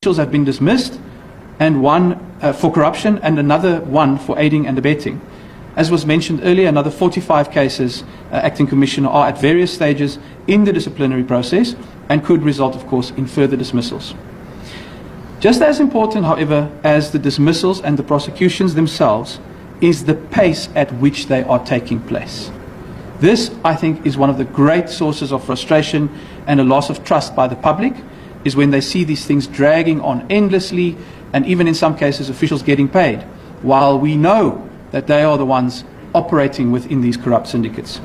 officials have been dismissed, and one for corruption, and another one for aiding and abetting. As was mentioned earlier, another 45 cases, Acting Commissioner, are at various stages in the disciplinary process and could result, of course, in further dismissals. Just as important, however, as the dismissals and the prosecutions themselves is the pace at which they are taking place. This, I think, is one of the great sources of frustration and a loss of trust by the public, is when they see these things dragging on endlessly, and even in some cases officials getting paid, while we know that they are the ones operating within these corrupt syndicates.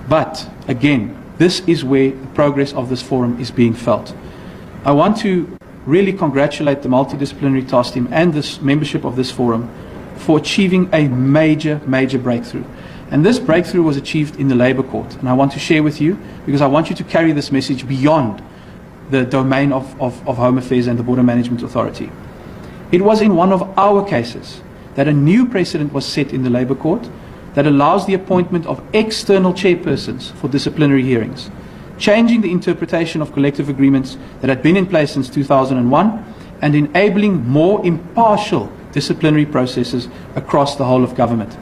But again, this is where the progress of this forum is being felt. I want to really congratulate the multidisciplinary task team and this membership of this forum for achieving a major breakthrough. And this breakthrough was achieved in the Labour Court. And I want to share with you, because I want you to carry this message beyond the domain of Home Affairs and the Border Management Authority. It was in one of our cases that a new precedent was set in the Labour Court that allows the appointment of external chairpersons for disciplinary hearings, changing the interpretation of collective agreements that had been in place since 2001 and enabling more impartial disciplinary processes across the whole of government.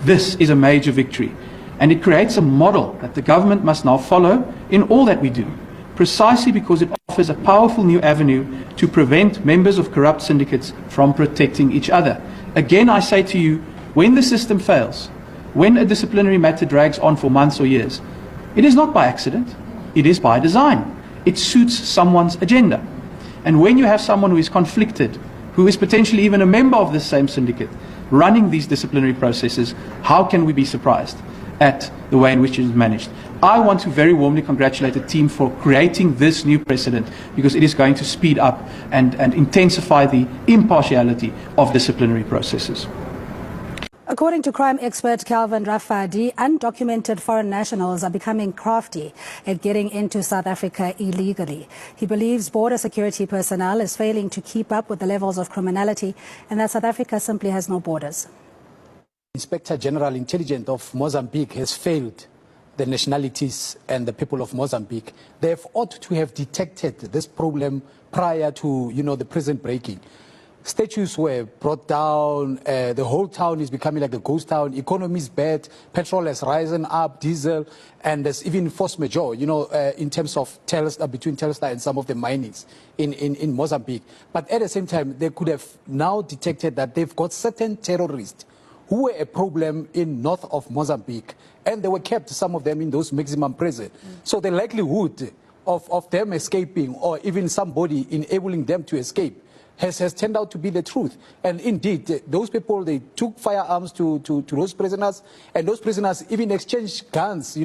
This is a major victory, and it creates a model that the government must now follow in all that we do, precisely because it offers a powerful new avenue to prevent members of corrupt syndicates from protecting each other. Again, I say to you, when the system fails, when a disciplinary matter drags on for months or years, it is not by accident, it is by design. It suits someone's agenda. And when you have someone who is conflicted, who is potentially even a member of this same syndicate, running these disciplinary processes, how can we be surprised at the way in which it is managed? I want to very warmly congratulate the team for creating this new precedent, because it is going to speed up and intensify the impartiality of disciplinary processes. According to crime expert Calvin Rafadi, undocumented foreign nationals are becoming crafty at getting into South Africa illegally. He believes border security personnel is failing to keep up with the levels of criminality and that South Africa simply has no borders. Inspector General Intelligence of Mozambique has failed the nationalities and the people of Mozambique. They have ought to have detected this problem prior to, the prison breaking. Statues were brought down, the whole town is becoming like a ghost town, economy is bad, petrol has risen up, diesel, and there's even force majeure, in terms of between Telstar and some of the minings in Mozambique. But at the same time, they could have now detected that they've got certain terrorists who were a problem in north of Mozambique, and they were kept, some of them, in those maximum prison. So the likelihood of them escaping, or even somebody enabling them to escape, has turned out to be the truth. And indeed, those people, they took firearms to those prisoners, and those prisoners even exchanged guns,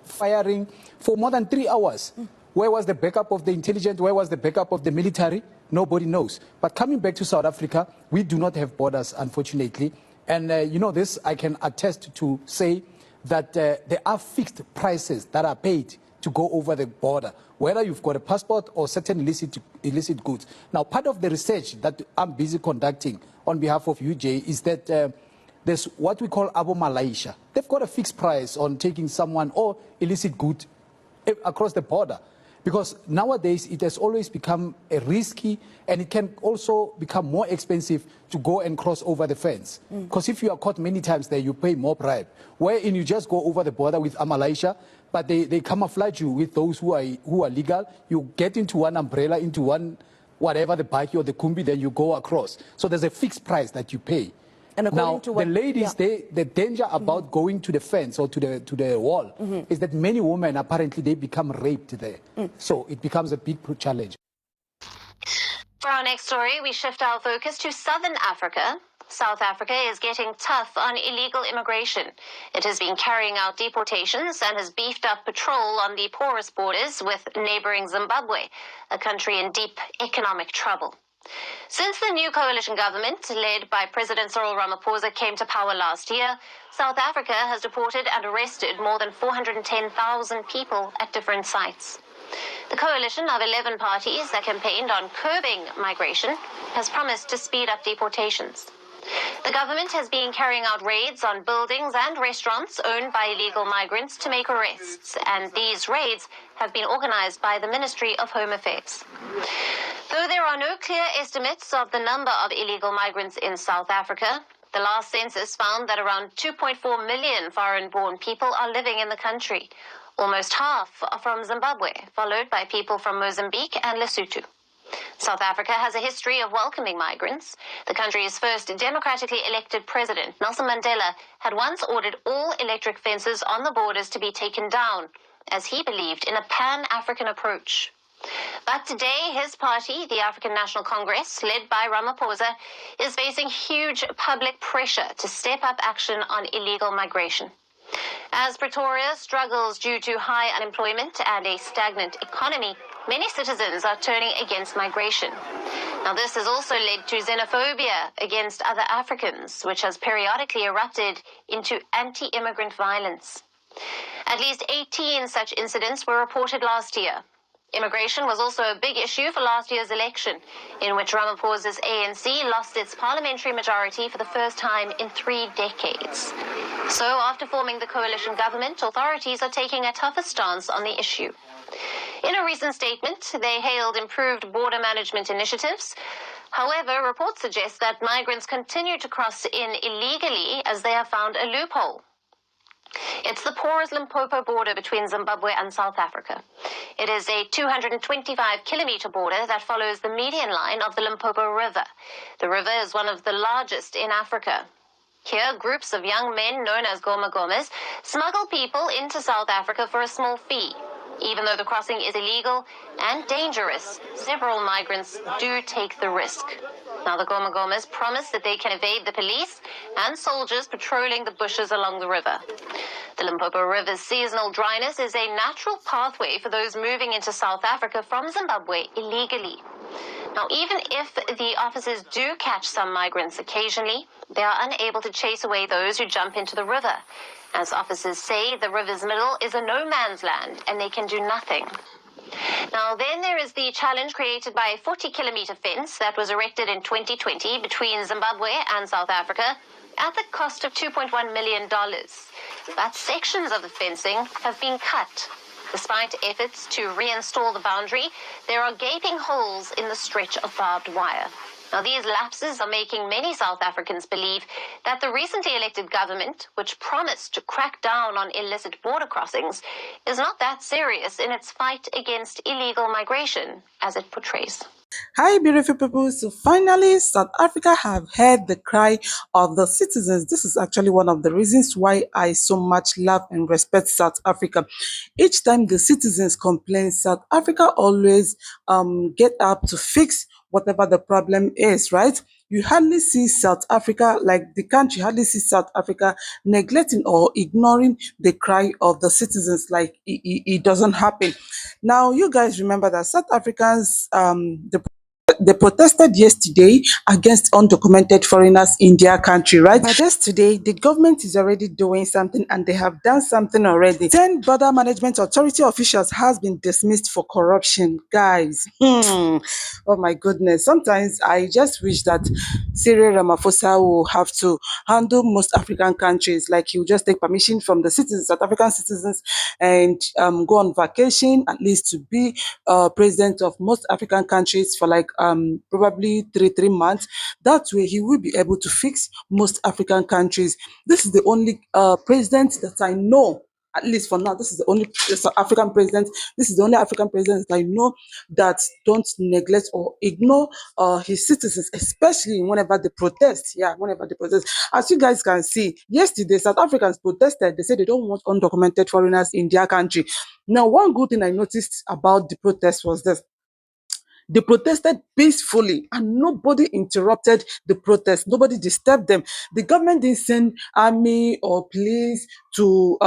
firing for more than 3 hours. Where was the backup of the intelligence? Where was the backup of the military? Nobody knows. But coming back to South Africa, we do not have borders, unfortunately. And, this I can attest to say that there are fixed prices that are paid to go over the border, whether you've got a passport or certain illicit goods. Now, part of the research that I'm busy conducting on behalf of UJ is that there's what we call Abo Malaysia. They've got a fixed price on taking someone or illicit good across the border. Because nowadays it has always become a risky, and it can also become more expensive to go and cross over the fence. Because if you are caught many times there, you pay more bribe. Wherein you just go over the border with Malaysia, but they camouflage you with those who are legal. You get into one umbrella, into one, whatever, the bike or the kumbi, then you go across. So there's a fixed price that you pay. And now, the ladies, the danger about going to the fence or to the wall is that many women, apparently, they become raped there. So it becomes a big challenge. For our next story, we shift our focus to Southern Africa. South Africa is getting tough on illegal immigration. It has been carrying out deportations and has beefed up patrol on the porous borders with neighboring Zimbabwe, a country in deep economic trouble. Since the new coalition government, led by President Cyril Ramaphosa, came to power last year, South Africa has deported and arrested more than 410,000 people at different sites. The coalition of 11 parties that campaigned on curbing migration has promised to speed up deportations. The government has been carrying out raids on buildings and restaurants owned by illegal migrants to make arrests, and these raids have been organized by the Ministry of Home Affairs. Though there are no clear estimates of the number of illegal migrants in South Africa, the last census found that around 2.4 million foreign-born people are living in the country. Almost half are from Zimbabwe, followed by people from Mozambique and Lesotho. South Africa has a history of welcoming migrants. The country's first democratically elected president, Nelson Mandela, had once ordered all electric fences on the borders to be taken down, as he believed in a pan-African approach. But today, his party, the African National Congress, led by Ramaphosa, is facing huge public pressure to step up action on illegal migration. As Pretoria struggles due to high unemployment and a stagnant economy, many citizens are turning against migration. Now, this has also led to xenophobia against other Africans, which has periodically erupted into anti-immigrant violence. At least 18 such incidents were reported last year. Immigration was also a big issue for last year's election, in which Ramaphosa's ANC lost its parliamentary majority for the first time in 3 decades. So, after forming the coalition government, authorities are taking a tougher stance on the issue. In a recent statement, they hailed improved border management initiatives. However, reports suggest that migrants continue to cross in illegally as they have found a loophole. It's the porous Limpopo border between Zimbabwe and South Africa. It is a 225-kilometer border that follows the median line of the Limpopo River. The river is one of the largest in Africa. Here, groups of young men known as Goma Gomas smuggle people into South Africa for a small fee. Even though the crossing is illegal and dangerous, several migrants do take the risk. Now, the Goma Gomas promise that they can evade the police and soldiers patrolling the bushes along the river. The Limpopo River's seasonal dryness is a natural pathway for those moving into South Africa from Zimbabwe illegally. Now, even if the officers do catch some migrants occasionally, they are unable to chase away those who jump into the river. As officers say, the river's middle is a no-man's land and they can do nothing. Now, then there is the challenge created by a 40-kilometer fence that was erected in 2020 between Zimbabwe and South Africa at the cost of $2.1 million. But sections of the fencing have been cut. Despite efforts to reinstall the boundary, there are gaping holes in the stretch of barbed wire. Now, these lapses are making many South Africans believe that the recently elected government, which promised to crack down on illicit border crossings, is not that serious in its fight against illegal migration, as it portrays. Hi, beautiful people. So finally, South Africa have heard the cry of the citizens. This is actually one of the reasons why I so much love and respect South Africa. Each time the citizens complain, South Africa always get up to fix whatever the problem is, right? You hardly see South Africa, like the country, hardly see South Africa neglecting or ignoring the cry of the citizens, like it doesn't happen. Now, you guys remember that South Africans, they protested yesterday against undocumented foreigners in their country, right? But yesterday, the government is already doing something and they have done something already. 10 border management authority officials has been dismissed for corruption. Guys, oh my goodness. Sometimes I just wish that Cyril Ramaphosa will have to handle most African countries. Like he will just take permission from the citizens, South African citizens, and go on vacation, at least to be president of most African countries for like probably three months. That way he will be able to fix most African countries. This is the only president that I know, at least for now, this is the only African president. This is the only African president that I know that don't neglect or ignore his citizens, especially whenever they protest. Yeah, whenever they protest. As you guys can see, yesterday South Africans protested. They said they don't want undocumented foreigners in their country. Now, one good thing I noticed about the protest was this. They protested peacefully and nobody interrupted the protest. Nobody disturbed them. The government didn't send army or police to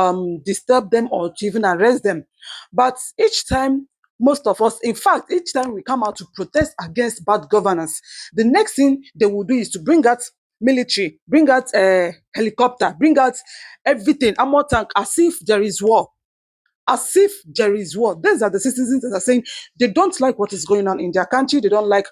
disturb them or to even arrest them. But each time, most of us, in fact, each time we come out to protest against bad governance, the next thing they will do is to bring out military, bring out a helicopter, bring out everything, armor tank, as if there is war. As if there is war. These are the citizens that are saying they don't like what is going on in their country. They don't like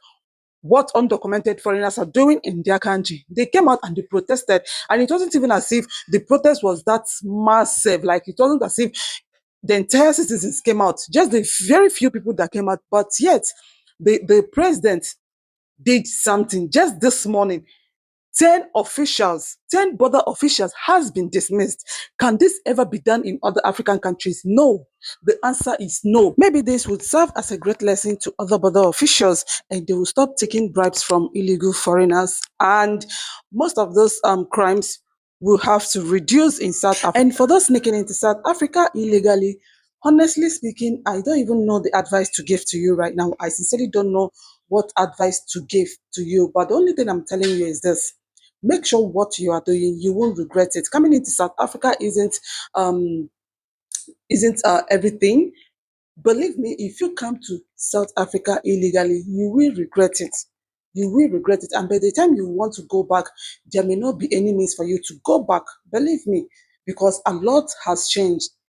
what undocumented foreigners are doing in their country. They came out and they protested. And it wasn't even as if the protest was that massive. Like it wasn't as if the entire citizens came out, just the very few people that came out, but yet the president did something just this morning. 10 officials, 10 border officials has been dismissed. Can this ever be done in other African countries? No. The answer is no. Maybe this would serve as a great lesson to other border officials, and they will stop taking bribes from illegal foreigners. And most of those crimes will have to reduce in South Africa. And for those sneaking into South Africa illegally, honestly speaking, I don't even know the advice to give to you right now. I sincerely don't know what advice to give to you. But the only thing I'm telling you is this: make sure what you are doing, you won't regret it. Coming into South Africa um isn't everything. Believe me, if you come to South Africa illegally, you will regret it. You will regret it. And by the time you want to go back, there may not be any means for you to go back. Believe me, because a lot has changed.